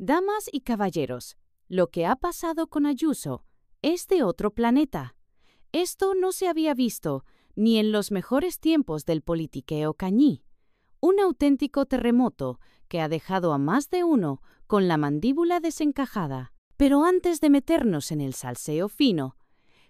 Damas y caballeros, lo que ha pasado con Ayuso es de otro planeta. Esto no se había visto ni en los mejores tiempos del politiqueo cañí. Un auténtico terremoto que ha dejado a más de uno con la mandíbula desencajada. Pero antes de meternos en el salseo fino,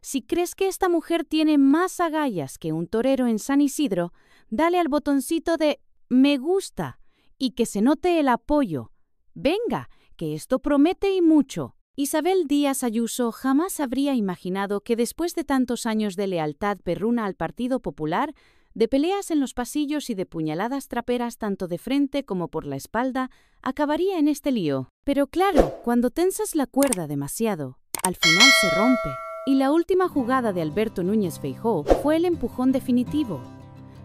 si crees que esta mujer tiene más agallas que un torero en San Isidro, dale al botoncito de me gusta y que se note el apoyo. Venga, que esto promete y mucho. Isabel Díaz Ayuso jamás habría imaginado que después de tantos años de lealtad perruna al Partido Popular, de peleas en los pasillos y de puñaladas traperas tanto de frente como por la espalda, acabaría en este lío. Pero claro, cuando tensas la cuerda demasiado, al final se rompe. Y la última jugada de Alberto Núñez Feijóo fue el empujón definitivo.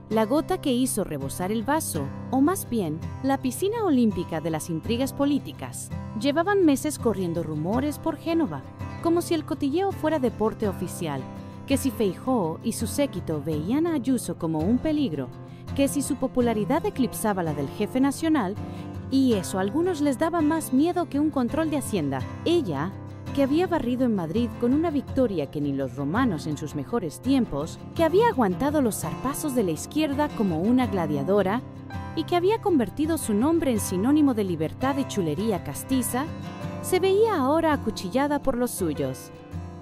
La gota que hizo rebosar el vaso, o más bien, la piscina olímpica de las intrigas políticas. Llevaban meses corriendo rumores por Génova, como si el cotilleo fuera deporte oficial, que si Feijóo y su séquito veían a Ayuso como un peligro, que si su popularidad eclipsaba la del jefe nacional, y eso a algunos les daba más miedo que un control de Hacienda. Ella, que había barrido en Madrid con una victoria que ni los romanos en sus mejores tiempos, que había aguantado los zarpazos de la izquierda como una gladiadora y que había convertido su nombre en sinónimo de libertad y chulería castiza, se veía ahora acuchillada por los suyos.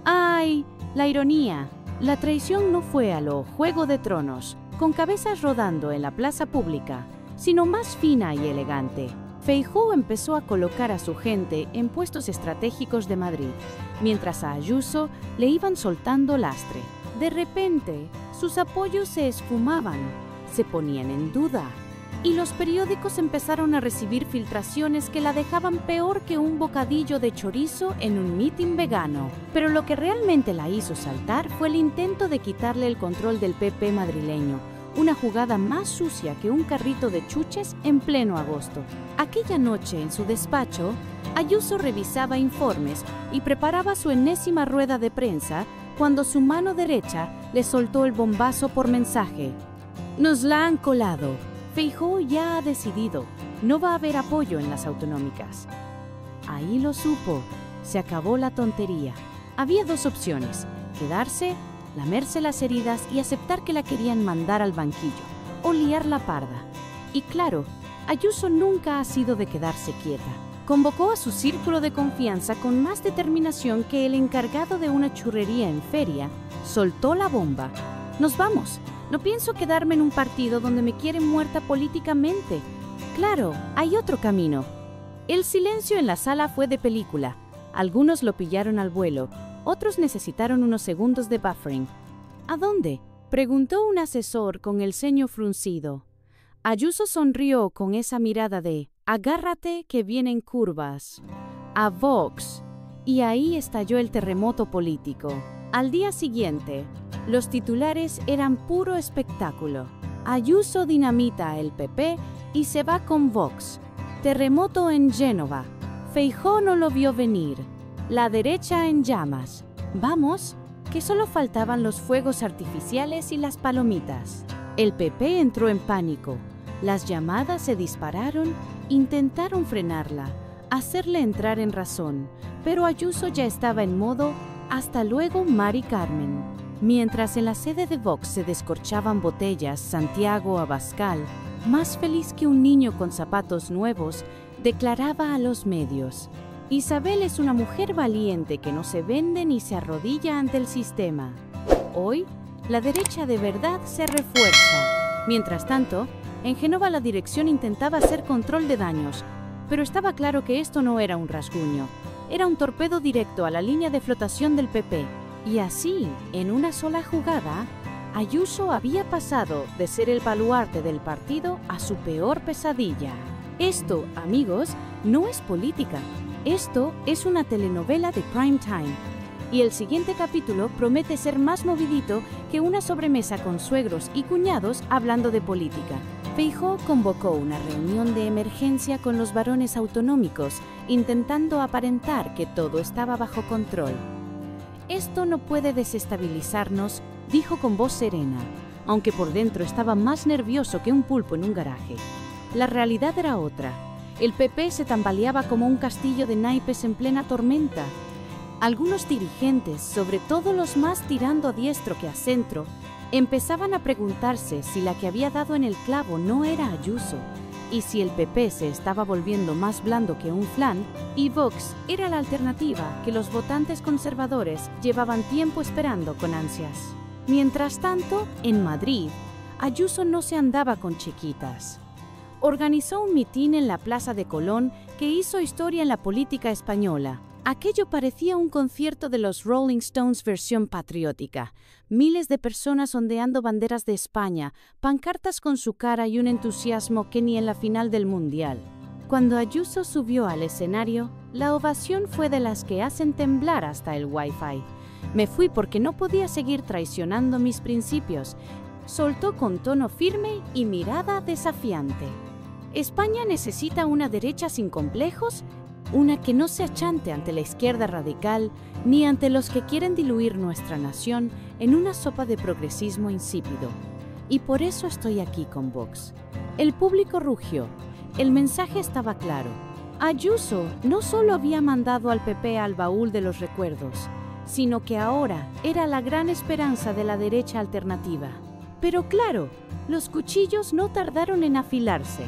¡Ay! La ironía. La traición no fue a lo Juego de Tronos, con cabezas rodando en la plaza pública, sino más fina y elegante. Feijóo empezó a colocar a su gente en puestos estratégicos de Madrid, mientras a Ayuso le iban soltando lastre. De repente, sus apoyos se esfumaban, se ponían en duda, y los periódicos empezaron a recibir filtraciones que la dejaban peor que un bocadillo de chorizo en un mitin vegano. Pero lo que realmente la hizo saltar fue el intento de quitarle el control del PP madrileño, una jugada más sucia que un carrito de chuches en pleno agosto. Aquella noche, en su despacho, Ayuso revisaba informes y preparaba su enésima rueda de prensa cuando su mano derecha le soltó el bombazo por mensaje. Nos la han colado. Feijóo ya ha decidido. No va a haber apoyo en las autonómicas. Ahí lo supo. Se acabó la tontería. Había dos opciones: quedarse, lamerse las heridas y aceptar que la querían mandar al banquillo, o liar la parda. Y claro, Ayuso nunca ha sido de quedarse quieta. Convocó a su círculo de confianza con más determinación que el encargado de una churrería en feria. Soltó la bomba. Nos vamos. No pienso quedarme en un partido donde me quieren muerta políticamente. Claro, hay otro camino. El silencio en la sala fue de película. Algunos lo pillaron al vuelo. Otros necesitaron unos segundos de buffering. ¿A dónde?, preguntó un asesor con el ceño fruncido. Ayuso sonrió con esa mirada de agárrate que vienen curvas. A Vox. Y ahí estalló el terremoto político. Al día siguiente, los titulares eran puro espectáculo. Ayuso dinamita el PP y se va con Vox. Terremoto en Génova. Feijóo no lo vio venir. La derecha en llamas. Vamos, que solo faltaban los fuegos artificiales y las palomitas. El PP entró en pánico. Las llamadas se dispararon, intentaron frenarla, hacerle entrar en razón, pero Ayuso ya estaba en modo hasta luego, Mari Carmen. Mientras en la sede de Vox se descorchaban botellas, Santiago Abascal, más feliz que un niño con zapatos nuevos, declaraba a los medios: Isabel es una mujer valiente que no se vende ni se arrodilla ante el sistema. Hoy, la derecha de verdad se refuerza. Mientras tanto, en Génova la dirección intentaba hacer control de daños, pero estaba claro que esto no era un rasguño. Era un torpedo directo a la línea de flotación del PP. Y así, en una sola jugada, Ayuso había pasado de ser el baluarte del partido a su peor pesadilla. Esto, amigos, no es política. Esto es una telenovela de prime time. Y el siguiente capítulo promete ser más movidito que una sobremesa con suegros y cuñados hablando de política. Feijóo convocó una reunión de emergencia con los varones autonómicos, intentando aparentar que todo estaba bajo control. Esto no puede desestabilizarnos, dijo con voz serena, aunque por dentro estaba más nervioso que un pulpo en un garaje. La realidad era otra. El PP se tambaleaba como un castillo de naipes en plena tormenta. Algunos dirigentes, sobre todo los más tirando a diestro que a centro, empezaban a preguntarse si la que había dado en el clavo no era Ayuso, y si el PP se estaba volviendo más blando que un flan, y Vox era la alternativa que los votantes conservadores llevaban tiempo esperando con ansias. Mientras tanto, en Madrid, Ayuso no se andaba con chiquitas. Organizó un mitin en la Plaza de Colón que hizo historia en la política española. Aquello parecía un concierto de los Rolling Stones versión patriótica. Miles de personas ondeando banderas de España, pancartas con su cara y un entusiasmo que ni en la final del Mundial. Cuando Ayuso subió al escenario, la ovación fue de las que hacen temblar hasta el Wi-Fi. Me fui porque no podía seguir traicionando mis principios, soltó con tono firme y mirada desafiante. España necesita una derecha sin complejos, una que no se achante ante la izquierda radical ni ante los que quieren diluir nuestra nación en una sopa de progresismo insípido. Y por eso estoy aquí con Vox. El público rugió. El mensaje estaba claro. Ayuso no solo había mandado al PP al baúl de los recuerdos, sino que ahora era la gran esperanza de la derecha alternativa. Pero claro, los cuchillos no tardaron en afilarse.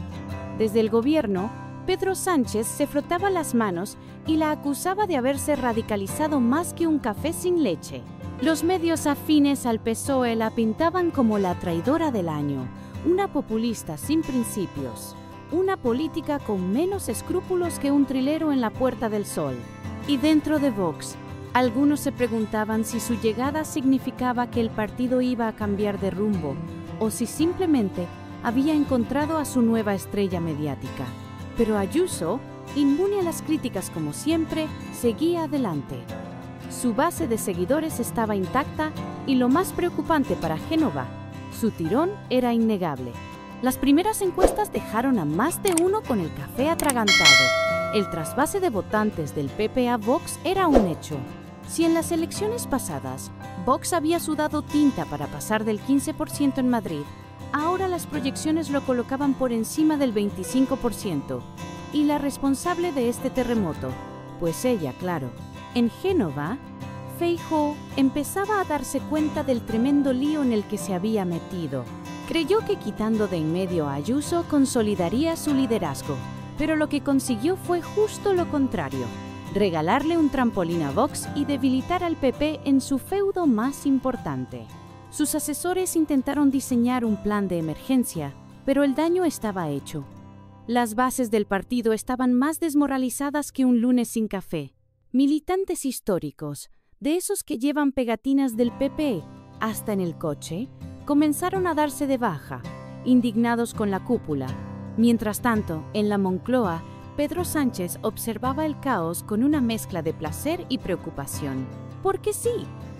Desde el gobierno, Pedro Sánchez se frotaba las manos y la acusaba de haberse radicalizado más que un café sin leche. Los medios afines al PSOE la pintaban como la traidora del año, una populista sin principios, una política con menos escrúpulos que un trilero en la Puerta del Sol. Y dentro de Vox, algunos se preguntaban si su llegada significaba que el partido iba a cambiar de rumbo o si simplemente había encontrado a su nueva estrella mediática. Pero Ayuso, inmune a las críticas como siempre, seguía adelante. Su base de seguidores estaba intacta y lo más preocupante para Génova, su tirón era innegable. Las primeras encuestas dejaron a más de uno con el café atragantado. El trasvase de votantes del PP a Vox era un hecho. Si en las elecciones pasadas Vox había sudado tinta para pasar del 15% en Madrid, ahora las proyecciones lo colocaban por encima del 25%. Y la responsable de este terremoto, pues ella, claro. En Génova, Feijóo empezaba a darse cuenta del tremendo lío en el que se había metido. Creyó que quitando de en medio a Ayuso consolidaría su liderazgo, pero lo que consiguió fue justo lo contrario: regalarle un trampolín a Vox y debilitar al PP en su feudo más importante. Sus asesores intentaron diseñar un plan de emergencia, pero el daño estaba hecho. Las bases del partido estaban más desmoralizadas que un lunes sin café. Militantes históricos, de esos que llevan pegatinas del PP hasta en el coche, comenzaron a darse de baja, indignados con la cúpula. Mientras tanto, en la Moncloa, Pedro Sánchez observaba el caos con una mezcla de placer y preocupación. Porque sí,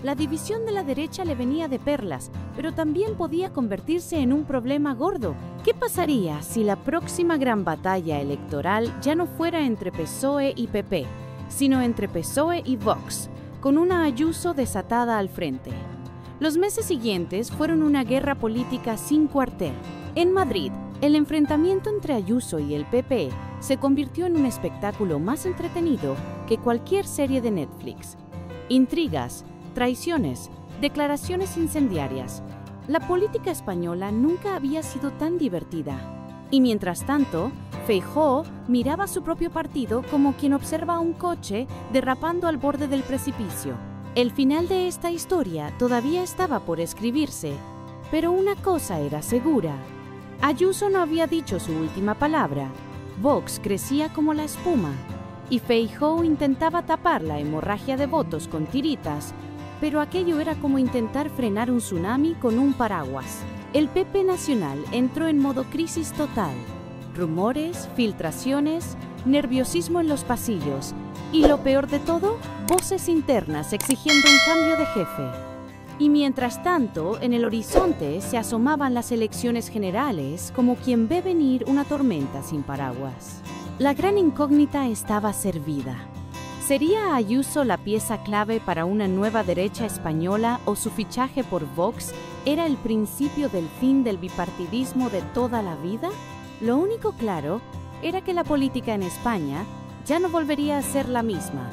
la división de la derecha le venía de perlas, pero también podía convertirse en un problema gordo. ¿Qué pasaría si la próxima gran batalla electoral ya no fuera entre PSOE y PP, sino entre PSOE y Vox, con una Ayuso desatada al frente? Los meses siguientes fueron una guerra política sin cuartel. En Madrid, el enfrentamiento entre Ayuso y el PP se convirtió en un espectáculo más entretenido que cualquier serie de Netflix. Intrigas, traiciones, declaraciones incendiarias. La política española nunca había sido tan divertida. Y mientras tanto, Feijóo miraba a su propio partido como quien observa un coche derrapando al borde del precipicio. El final de esta historia todavía estaba por escribirse, pero una cosa era segura: Ayuso no había dicho su última palabra. Vox crecía como la espuma, y Feijóo intentaba tapar la hemorragia de votos con tiritas, pero aquello era como intentar frenar un tsunami con un paraguas. El PP nacional entró en modo crisis total. Rumores, filtraciones, nerviosismo en los pasillos y, lo peor de todo, voces internas exigiendo un cambio de jefe. Y mientras tanto, en el horizonte se asomaban las elecciones generales como quien ve venir una tormenta sin paraguas. La gran incógnita estaba servida. ¿Sería Ayuso la pieza clave para una nueva derecha española o su fichaje por Vox era el principio del fin del bipartidismo de toda la vida? Lo único claro era que la política en España ya no volvería a ser la misma.